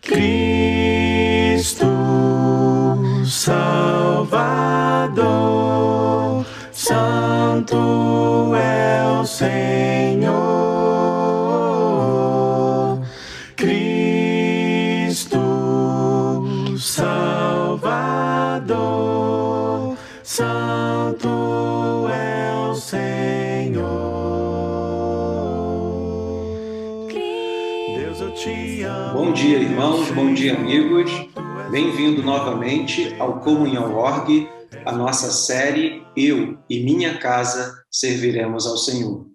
Cristo Salvador, Santo é o Senhor. Cristo Salvador, Santo é o Senhor. Deus, eu te amo. Bom dia, irmãos, bom dia, amigos. Bem-vindo novamente ao Comunhão Org, a nossa série Eu e Minha Casa Serviremos ao Senhor.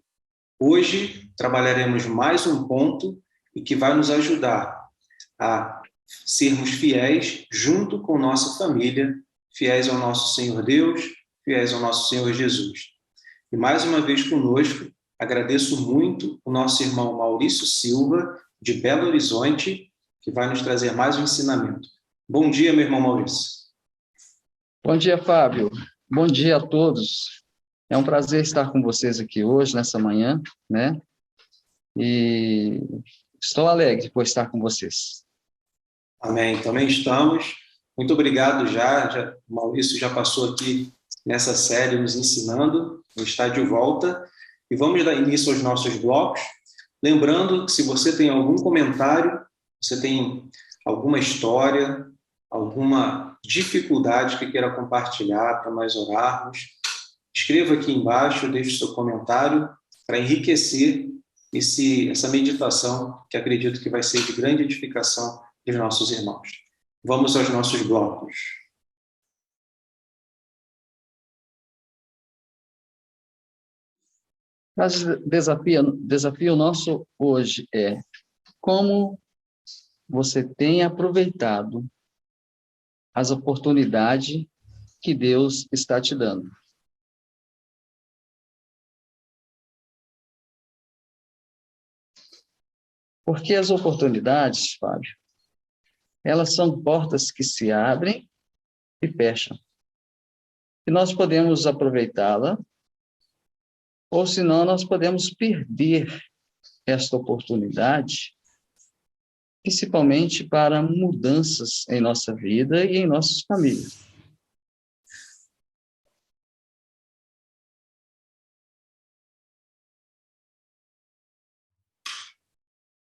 Hoje trabalharemos mais um ponto e que vai nos ajudar a sermos fiéis junto com nossa família, fiéis ao nosso Senhor Deus, fiéis ao nosso Senhor Jesus. E mais uma vez conosco, agradeço muito o nosso irmão Maurício Silva, de Belo Horizonte, que vai nos trazer mais um ensinamento. Bom dia, meu irmão Maurício. Bom dia, Fábio. Bom dia a todos. É um prazer estar com vocês aqui hoje, nessa manhã, né? E estou alegre por estar com vocês. Amém, também estamos. Muito obrigado já. O Maurício já passou aqui nessa série nos ensinando, está de volta. E vamos dar início aos nossos blocos. Lembrando que se você tem algum comentário, você tem alguma história, alguma dificuldade que queira compartilhar para nós orarmos, escreva aqui embaixo, deixe seu comentário para enriquecer essa meditação, que acredito que vai ser de grande edificação dos nossos irmãos. Vamos aos nossos blocos. O desafio nosso hoje é como você tem aproveitado as oportunidades que Deus está te dando. Porque as oportunidades, Fábio, elas são portas que se abrem e fecham. E nós podemos aproveitá-la, ou senão nós podemos perder esta oportunidade, principalmente para mudanças em nossa vida e em nossas famílias.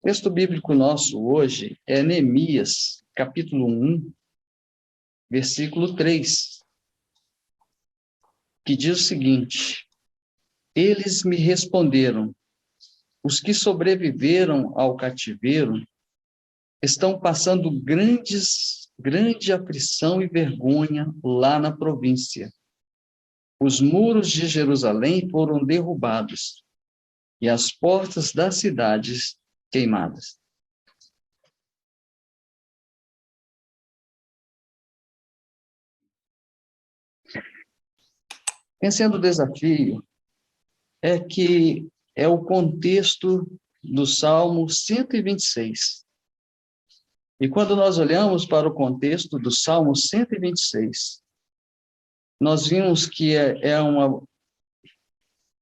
O texto bíblico nosso hoje é Neemias, capítulo 1, versículo 3, que diz o seguinte: eles me responderam, os que sobreviveram ao cativeiro estão passando grande aflição e vergonha lá na província. Os muros de Jerusalém foram derrubados e as portas das cidades queimadas. Pensando o desafio, é que é o contexto do Salmo 126. E quando nós olhamos para o contexto do Salmo 126, nós vimos que é uma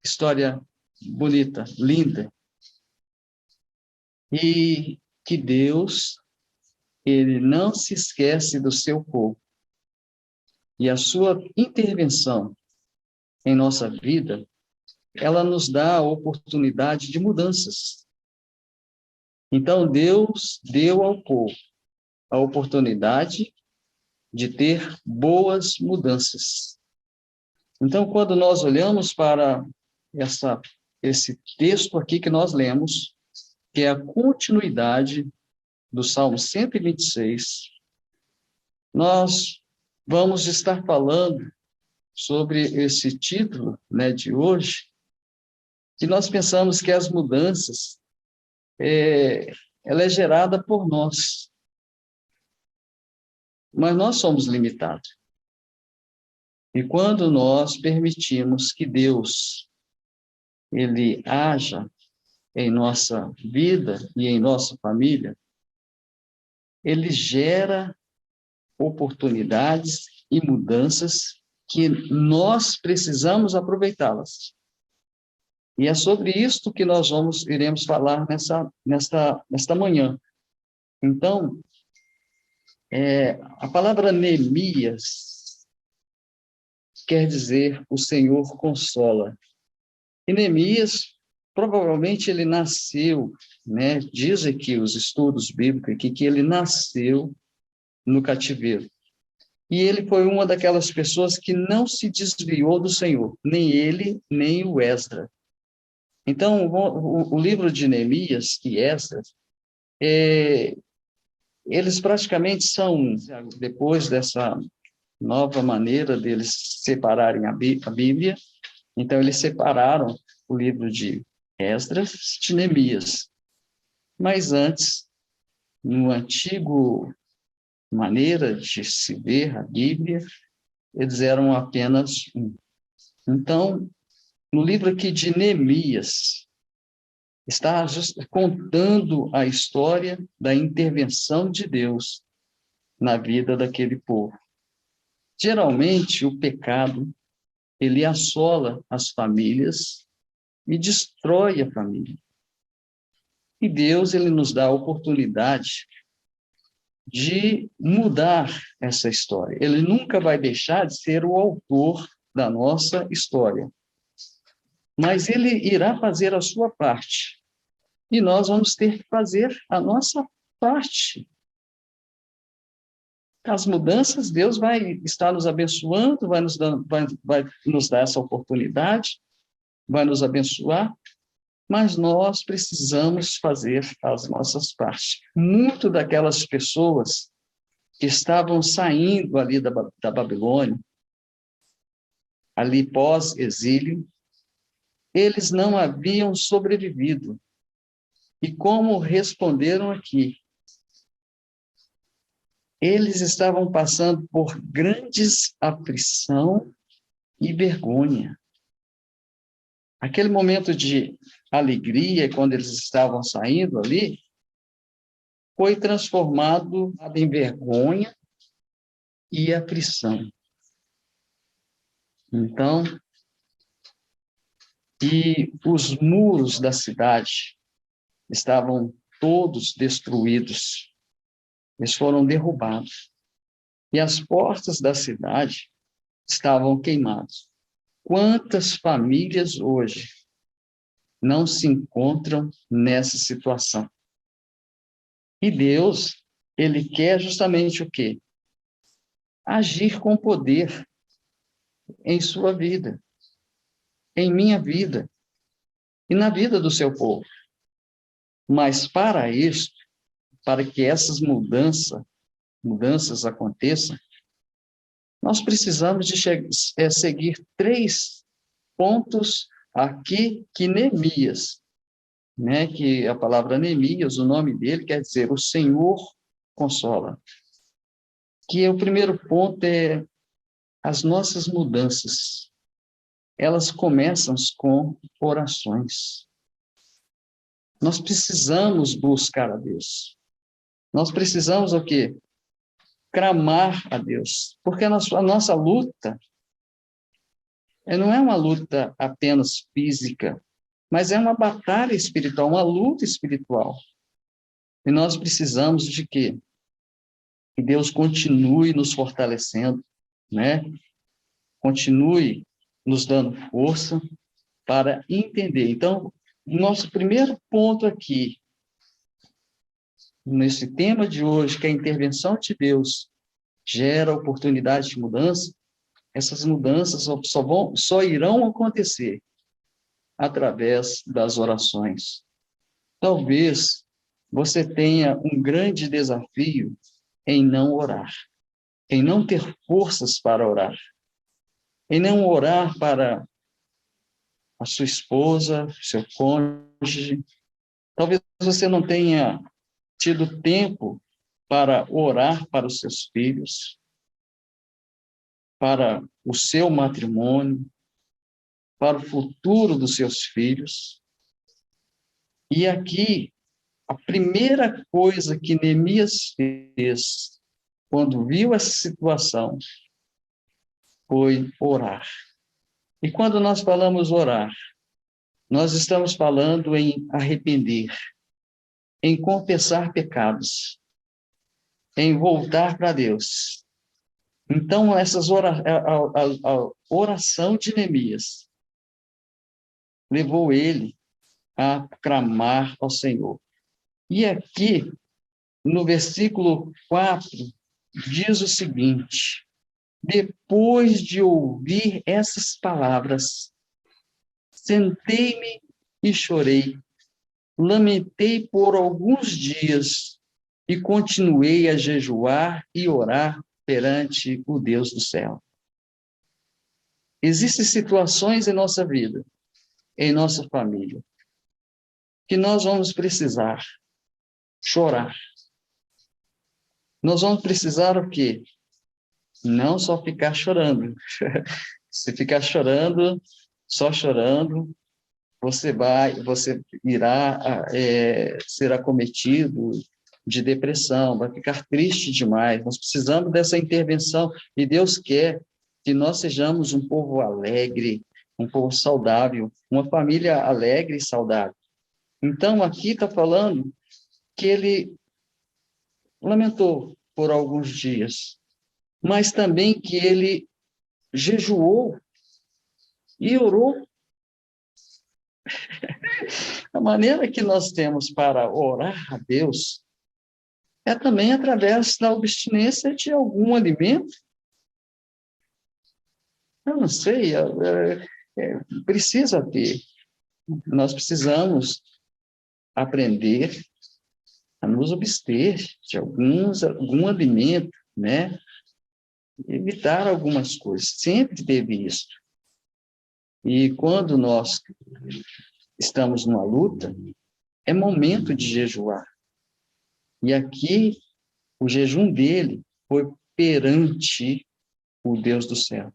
história bonita, linda, e que Deus, ele não se esquece do seu povo. E a sua intervenção em nossa vida, ela nos dá a oportunidade de mudanças. Então, Deus deu ao povo a oportunidade de ter boas mudanças. Então, quando nós olhamos para esse texto aqui que nós lemos, que é a continuidade do Salmo 126, nós vamos estar falando sobre esse título, né, de hoje, que nós pensamos que as mudanças, ela é gerada por nós. Mas nós somos limitados. E quando nós permitimos que Deus, ele haja em nossa vida e em nossa família, ele gera oportunidades e mudanças que nós precisamos aproveitá-las. E é sobre isto que nós iremos falar nesta manhã. Então, A palavra Neemias quer dizer o Senhor consola. E Neemias, provavelmente ele nasceu, né? Diz aqui os estudos bíblicos aqui, que ele nasceu no cativeiro. E ele foi uma daquelas pessoas que não se desviou do Senhor, nem ele, nem o Esdras. Então, o livro de Neemias e Esdras, eles praticamente são, depois dessa nova maneira deles separarem a Bíblia, então eles separaram o livro de Esdras de Neemias. Mas antes, no antigo maneira de se ver a Bíblia, eles eram apenas um. Então, no livro aqui de Neemias, está contando a história da intervenção de Deus na vida daquele povo. Geralmente, o pecado, ele assola as famílias e destrói a família. E Deus, ele nos dá a oportunidade de mudar essa história. Ele nunca vai deixar de ser o autor da nossa história. Mas ele irá fazer a sua parte. E nós vamos ter que fazer a nossa parte. As mudanças, Deus vai estar nos abençoando, vai nos dar essa oportunidade, vai nos abençoar, mas nós precisamos fazer as nossas partes. Muito daquelas pessoas que estavam saindo ali da Babilônia, ali pós-exílio, eles não haviam sobrevivido. E como responderam aqui? Eles estavam passando por grandes aflição e vergonha. Aquele momento de alegria, quando eles estavam saindo ali, foi transformado em vergonha e aflição. Então, e os muros da cidade estavam todos destruídos. Eles foram derrubados. E as portas da cidade estavam queimadas. Quantas famílias hoje não se encontram nessa situação? E Deus, ele quer justamente o quê? Agir com poder em sua vida, em minha vida e na vida do seu povo. Mas para isso, para que essas mudanças aconteçam, nós precisamos de seguir 3 pontos aqui que Neemias, né, que a palavra Neemias, o nome dele quer dizer o Senhor consola. Que o primeiro ponto é as nossas mudanças. Elas começam com orações. Nós precisamos buscar a Deus. Nós precisamos o quê? Clamar a Deus. Porque a nossa luta não é uma luta apenas física, mas é uma batalha espiritual, uma luta espiritual. E nós precisamos de quê? Que Deus continue nos fortalecendo, né? Continue nos dando força para entender. Então, nosso primeiro ponto aqui, nesse tema de hoje, que a intervenção de Deus gera oportunidade de mudança, essas mudanças só irão acontecer através das orações. Talvez você tenha um grande desafio em não orar, em não ter forças para orar, em não orar para a sua esposa, seu cônjuge. Talvez você não tenha tido tempo para orar para os seus filhos, para o seu matrimônio, para o futuro dos seus filhos. E aqui, a primeira coisa que Neemias fez, quando viu essa situação, foi orar. E quando nós falamos orar, nós estamos falando em arrepender, em confessar pecados. em voltar para Deus. Então, a oração de Neemias levou ele a clamar ao Senhor. E aqui, no versículo 4, diz o seguinte: depois de ouvir essas palavras, sentei-me e chorei, lamentei por alguns dias e continuei a jejuar e orar perante o Deus do céu. Existem situações em nossa vida, em nossa família, que nós vamos precisar chorar. Nós vamos precisar o quê? Não só ficar chorando. Se ficar chorando, só chorando, você irá ser acometido de depressão, vai ficar triste demais. Nós precisamos dessa intervenção e Deus quer que nós sejamos um povo alegre, um povo saudável, uma família alegre e saudável. Então, aqui está falando que ele lamentou por alguns dias, mas também que ele jejuou e orou. A maneira que nós temos para orar a Deus é também através da abstinência de algum alimento. Eu não sei, precisa ter. Nós precisamos aprender a nos abster de algum alimento, né? Evitar algumas coisas. Sempre teve isso. E quando nós estamos numa luta, é momento de jejuar. E aqui, o jejum dele foi perante o Deus do céu.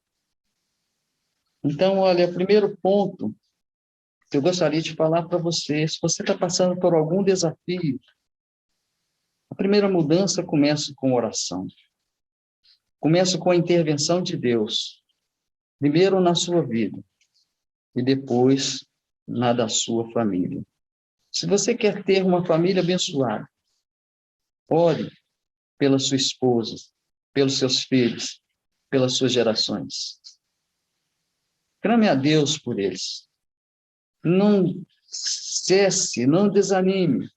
Então, olha, o primeiro ponto que eu gostaria de falar para você, se você está passando por algum desafio, a primeira mudança começa com oração. Começa com a intervenção de Deus, primeiro na sua vida e depois na da sua família. Se você quer ter uma família abençoada, ore pela sua esposa, pelos seus filhos, pelas suas gerações. Clame a Deus por eles. Não cesse, não desanime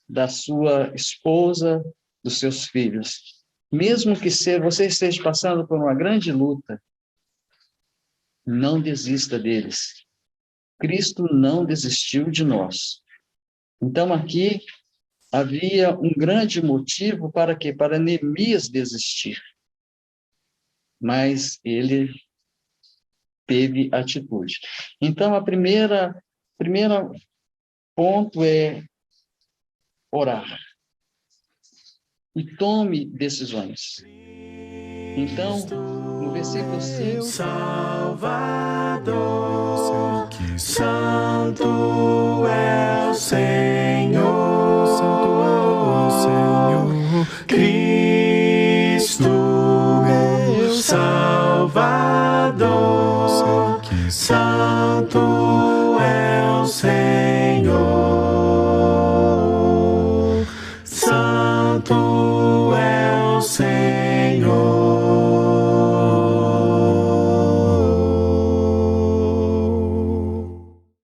da sua esposa, dos seus filhos. Mesmo que você esteja passando por uma grande luta, não desista deles. Cristo não desistiu de nós. Então, aqui havia um grande motivo para quê? Para Neemias desistir. Mas ele teve atitude. Então, a primeira ponto é orar. E tome decisões. Então, no versículo 5... Salvador, Santo é